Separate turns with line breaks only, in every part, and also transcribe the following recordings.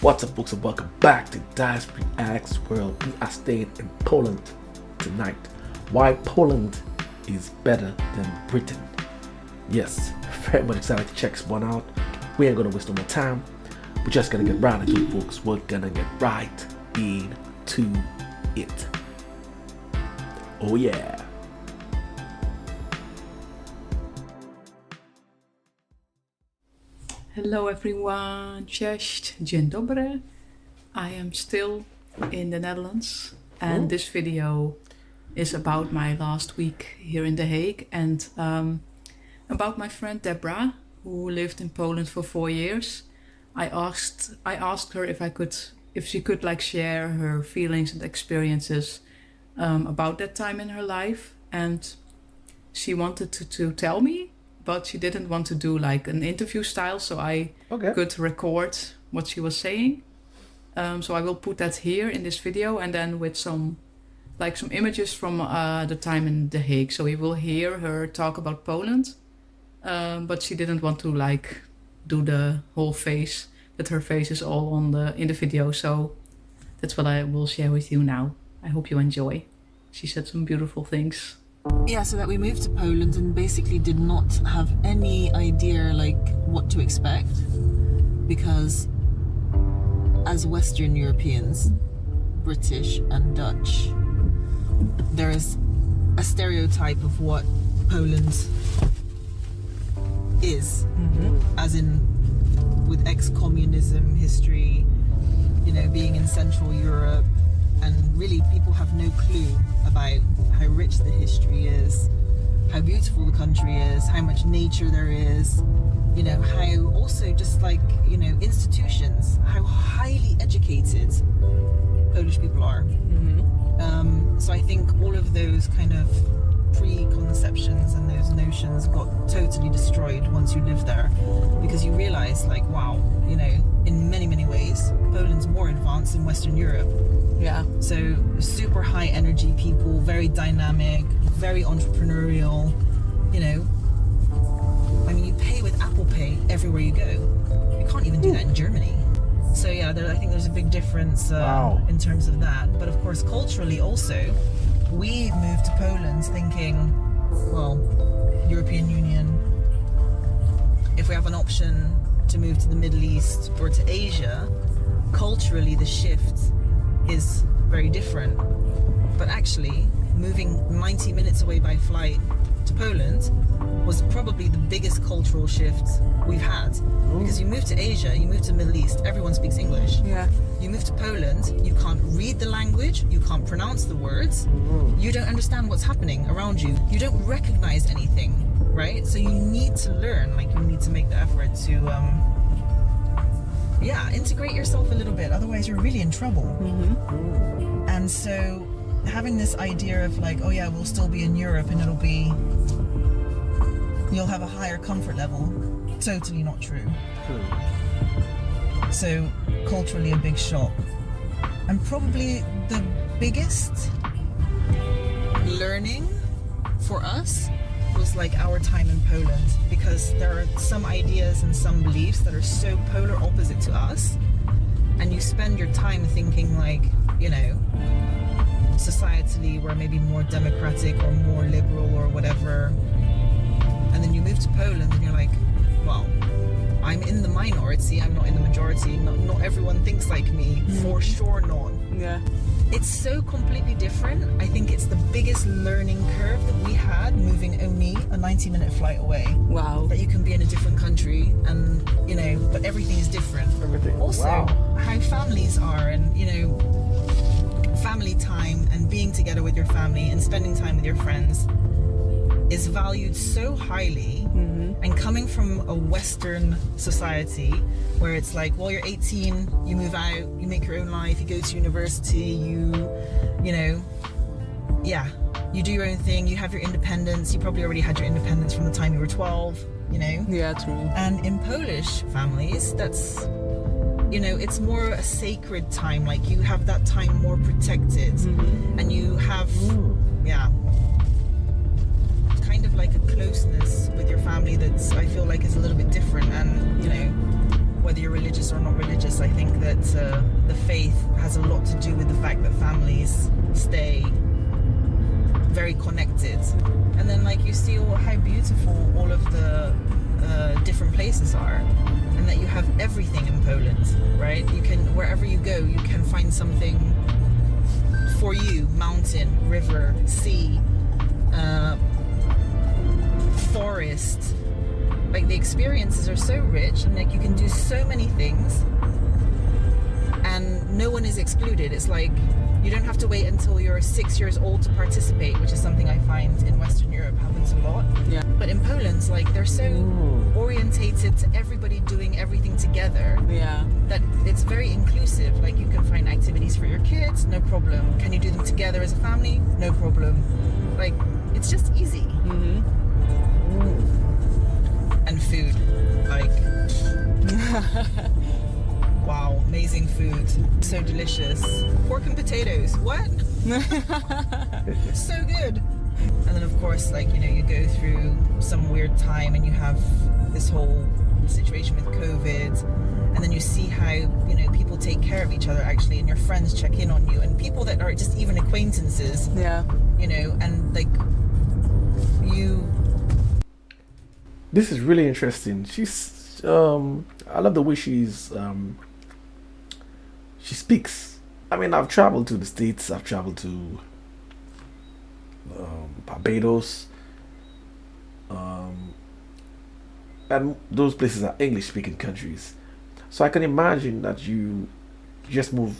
What's up, folks, and welcome back to Dyce Reacts, where we are staying in Poland tonight. Why Poland is better than Britain. Yes, very much excited to check this one out. We ain't gonna waste no more time. We're just gonna get right into it, folks. We're gonna get right into it. Oh yeah.
Hello everyone, cześć, dzień dobry. I am still in the Netherlands and this video is about my last week here in The Hague and about my friend Deborah, who lived in Poland for 4 years. I asked her if she could like share her feelings and experiences about that time in her life, and she wanted to tell me, but she didn't want to do like an interview style, so I could record what she was saying. So I will put that here in this video, and then with some images from the time in The Hague. So we will hear her talk about Poland, but she didn't want to like do the whole face, that her face is all in the video. So that's what I will share with you now. I hope you enjoy. She said some beautiful things.
Yeah, so that we moved to Poland and basically did not have any idea like what to expect, because as Western Europeans, British and Dutch, there is a stereotype of what Poland is, as in with ex-communism history, you know, being in Central Europe, and really people have no clue about how rich the history is, how beautiful the country is, how much nature there is, you know, how also just like, you know, institutions, how highly educated Polish people are. So I think all of those kind of preconceptions and those notions got totally destroyed once you live there, because you realize like, wow, you know, in many ways Poland's more advanced than Western Europe.
Yeah.
So super high energy people, very dynamic, very entrepreneurial, you know. I mean, you pay with Apple Pay everywhere you go. You can't even do that in Germany. So yeah, I think there's a big difference in terms of that. But of course, culturally also, we moved to Poland thinking, well, European Union, if we have an option to move to the Middle East or to Asia, culturally the shift is very different. But actually, moving 90 minutes away by flight to Poland was probably the biggest cultural shift we've had. Because you move to Asia, you move to the Middle East, everyone speaks English.
Yeah.
You move to Poland, you can't read the language, you can't pronounce the words, you don't understand what's happening around you, you don't recognize anything, right? So you need to learn, like you need to make the effort to integrate yourself a little bit, otherwise you're really in trouble. And so having this idea of like, oh yeah, we'll still be in Europe and you'll have a higher comfort level, totally not true. So culturally a big shock. And probably the biggest learning for us was like our time in Poland, because there are some ideas and some beliefs that are so polar opposite to us, and you spend your time thinking like, you know, societally we're maybe more democratic or more liberal or whatever, and then you move to Poland and you're like, well, I'm in the minority, I'm not in the majority, not everyone thinks like me, for sure not.
Yeah.
It's so completely different. I think it's the biggest learning curve that we had, moving only a 90-minute flight away.
Wow.
That you can be in a different country and, you know, but everything is different. Also, how families are, and, you know, family time and being together with your family and spending time with your friends is valued so highly. And coming from a Western society where it's like, well, you're 18, you move out, you make your own life, you go to university, you know, yeah, you do your own thing, you have your independence. You probably already had your independence from the time you were 12, you know.
Yeah, true.
And in Polish families, that's, you know, it's more a sacred time. Like you have that time more protected, and you have, kind of like a closeness with your family that's, I feel like, is a little bit different. And, you know, whether you're religious or not religious, I think that the faith has a lot to do with the fact that families stay very connected. And then like you see how beautiful all of the different places are, and that you have everything in Poland, right? You can, wherever you go, you can find something for you: mountain, river, sea, forest. Like the experiences are so rich, and like you can do so many things, and no one is excluded. It's like you don't have to wait until you're 6 years old to participate, which is something I find in Western Europe happens a lot.
Yeah.
But in Poland, like they're so orientated to everybody doing everything together.
Yeah.
That it's very inclusive. Like you can find activities for your kids, no problem. Can you do them together as a family? No problem. Like it's just easy. And food, like wow, amazing food, so delicious. Pork and potatoes, what? So good. And then of course, like, you know, you go through some weird time and you have this whole situation with COVID, and then you see how, you know, people take care of each other actually, and your friends check in on you, and people that are just even acquaintances,
Yeah.
you know, and like you.
This is really interesting. She's I love the way she speaks. I mean, I've traveled to the States, I've traveled to Barbados, and those places are English speaking countries. So I can imagine that you just move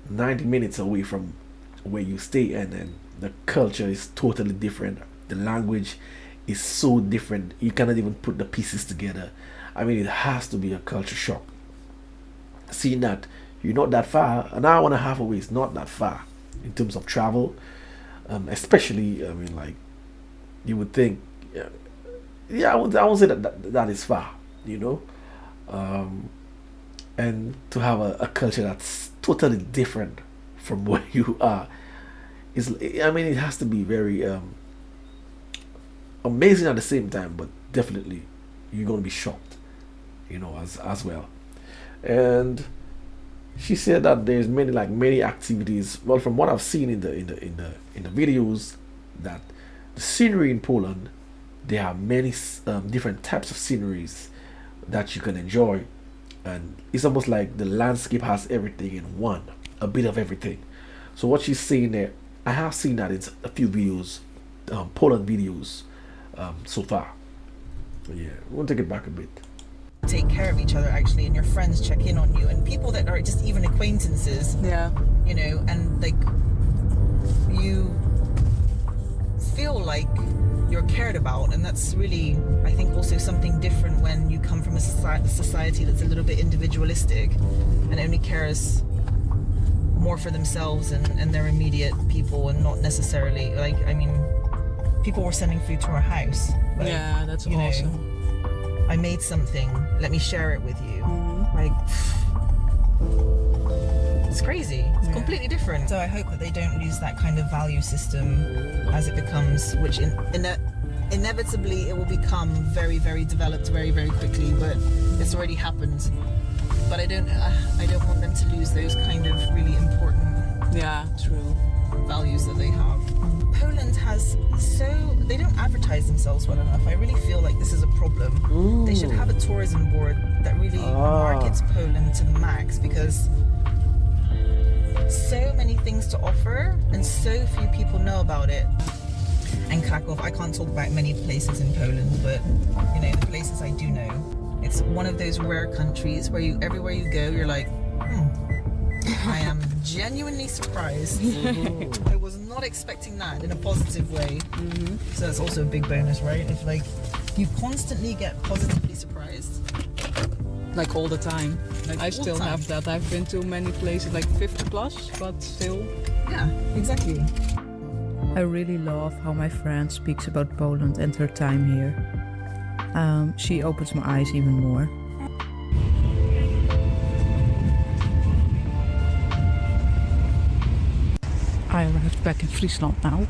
90 minutes away from where you stay, and then the culture is totally different. The language is so different, you cannot even put the pieces together. I mean, it has to be a culture shock. Seeing that you're not that far, an hour and a half away is not that far in terms of travel, especially, I mean, like, you would think, yeah, I won't say that is far, you know, and to have a culture that's totally different from where you are is, I mean, it has to be very amazing at the same time, but definitely you're gonna be shocked, you know, as well. And she said that there's many activities. Well, from what I've seen in the videos, that the scenery in Poland, there are many different types of sceneries that you can enjoy, and it's almost like the landscape has everything in one, a bit of everything. So what she's saying there, I have seen that in a few videos, Poland videos, so far. Yeah, we'll take it back a bit.
Take care of each other actually, and your friends check in on you, and people that are just even acquaintances.
Yeah.
You know, and like you feel like you're cared about, and that's really, I think, also something different when you come from a society that's a little bit individualistic and only cares more for themselves and their immediate people, and not necessarily, like, I mean, people were sending food to our house. Like,
Yeah, that's
you know,
awesome.
I made something, let me share it with you. Like, it's crazy. It's completely different. So I hope that they don't lose that kind of value system as it becomes, which inevitably it will become very, very developed very, very quickly, but it's already happened. But I don't want them to lose those kind of really important
Yeah, true.
values that they have. Poland has they don't advertise themselves well enough. I really feel like this is a problem. They should have a tourism board that really markets Poland to the max, because so many things to offer and so few people know about it. And Krakow, I can't talk about many places in Poland, but you know, the places I do know, it's one of those rare countries where everywhere you go, you're like, I am genuinely surprised. I was not expecting that in a positive way. So that's also a big bonus, right? If like you constantly get positively surprised.
Like all the time.
Like
I
all
still
the time.
have that. I've been to many places, like 50 plus, but still.
Yeah, exactly.
I really love how my friend speaks about Poland and her time here. She opens my eyes even more. I arrived back in Friesland now,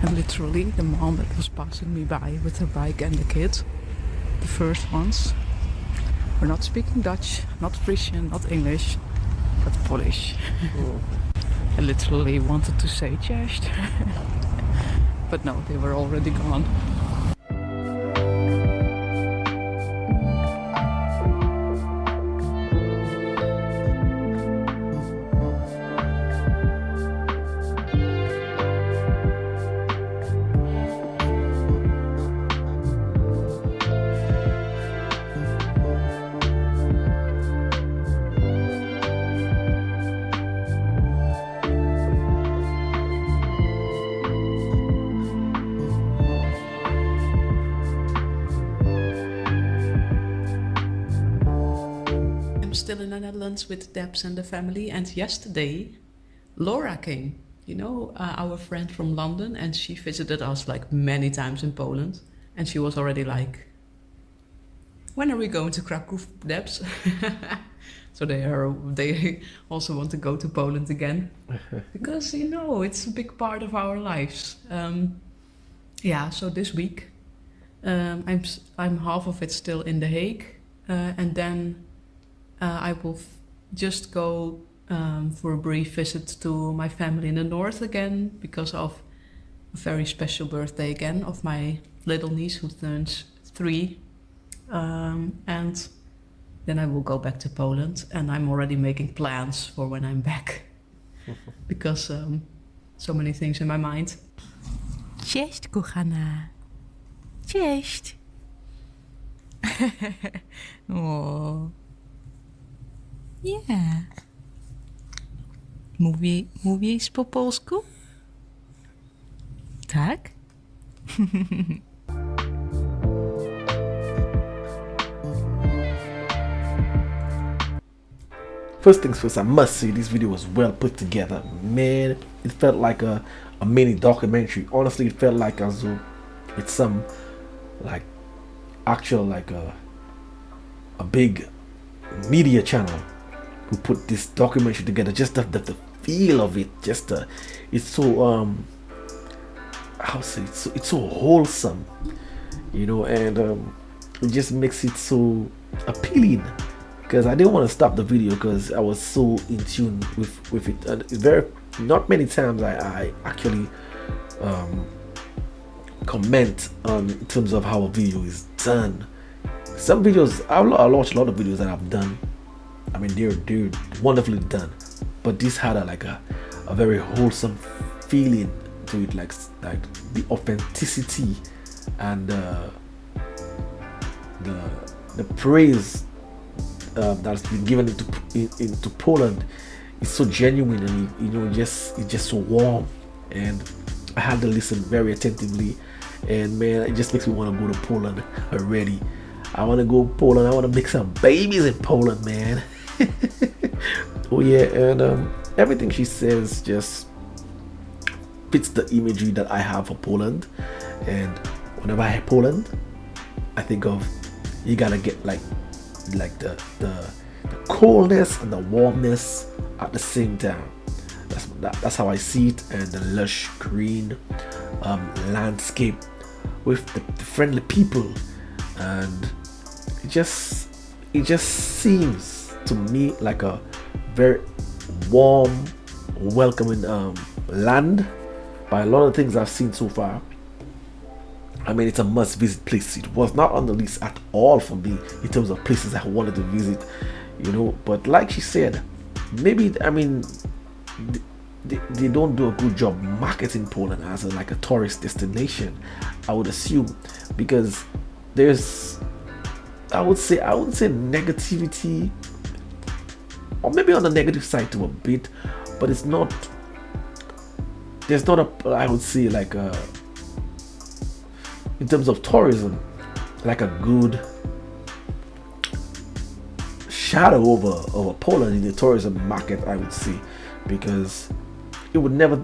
and literally the mom that was passing me by with her bike and the kids, the first ones,
We're not speaking Dutch, not Frisian, not English, but Polish. I literally wanted to say cześć, but no, they were already gone. Still in the Netherlands with Debs and the family, and yesterday Laura came, you know, our friend from London, and she visited us like many times in Poland, and she was already like, when are we going to Krakow, Debs? So they also want to go to Poland again because, you know, it's a big part of our lives. Yeah, so this week I'm half of it still in The Hague, and then I will just go for a brief visit to my family in the north again because of a very special birthday again of my little niece who turns 3. And then I will go back to Poland, and I'm already making plans for when I'm back because so many things in my mind.
Cześć, kochana. Cześć. O. Yeah. Mówisz po polsku? Tak?
First things first, I must say this video was well put together. Man, it felt like a mini documentary. Honestly, it felt like as though it's some like actual like a big media channel who put this documentary together. Just the feel of it, just it's so how to say it's so wholesome, you know, and it just makes it so appealing. Because I didn't want to stop the video because I was so in tune with it, and not many times I actually comment on in terms of how a video is done. Some videos I watch a lot of videos that I've done. I mean, they're wonderfully done, but this had a very wholesome feeling to it, like the authenticity and the praise that's been given into Poland is so genuine, and you know, it's just so warm. And I had to listen very attentively, and man, it just makes me want to go to Poland already. I want to go to Poland. I want to make some babies in Poland, man. Oh yeah, and everything she says just fits the imagery that I have for Poland. And whenever I hear Poland, I think of, you gotta get like the coldness and the warmness at the same time. That's how I see it. And the lush green landscape with the friendly people, and it just seems to me like a very warm, welcoming land by a lot of things I've seen so far. I mean, it's a must visit place. It was not on the list at all for me in terms of places I wanted to visit, you know. But like she said, maybe, I mean, they don't do a good job marketing Poland as like a tourist destination, I would assume, because there's, I wouldn't say negativity, or maybe on the negative side to a bit, but there's not I would say like a, in terms of tourism, like a good shadow over Poland in the tourism market, I would say, because it would never,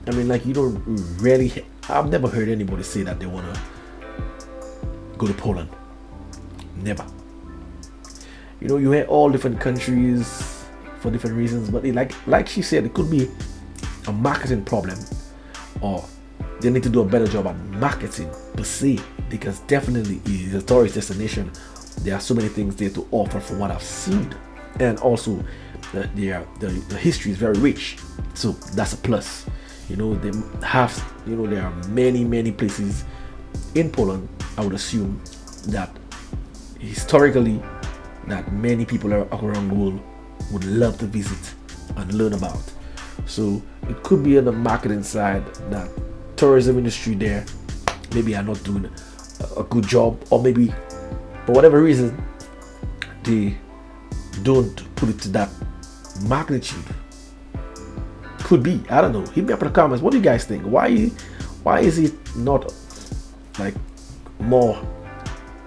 I mean, like, you don't really, I've never heard anybody say that they want to go to Poland. Never. You know, you hear all different countries for different reasons, but like she said, it could be a marketing problem, or they need to do a better job at marketing per se, because definitely it is a tourist destination there are so many things there to offer from what I've seen, and also the history is very rich, so that's a plus. You know, they have, you know, there are many places in Poland, I would assume, that historically that many people around the world would love to visit and learn about. So it could be on the marketing side that tourism industry there maybe are not doing a good job, or maybe for whatever reason they don't put it to that magnitude. Could be, I don't know. Hit me up in the comments. What do you guys think? Why is it not like more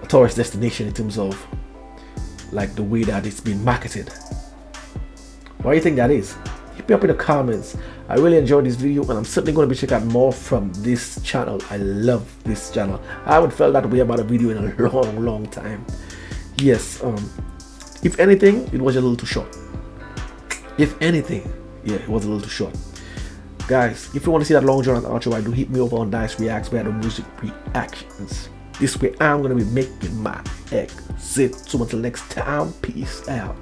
a tourist destination in terms of like the way that it's been marketed? Why do you think that is? Hit me up in the comments. I really enjoyed this video, and I'm certainly going to be checking out more from this channel. I love this channel. I haven't felt that way about a video in a long time. Yes, if anything, it was a little too short. If anything, yeah, it was a little too short. Guys, if you want to see that long drawn outro, I do hit me over on Dyce Reacts, where I do music reactions. This way I'm going to be making my exit. So until next time, peace out.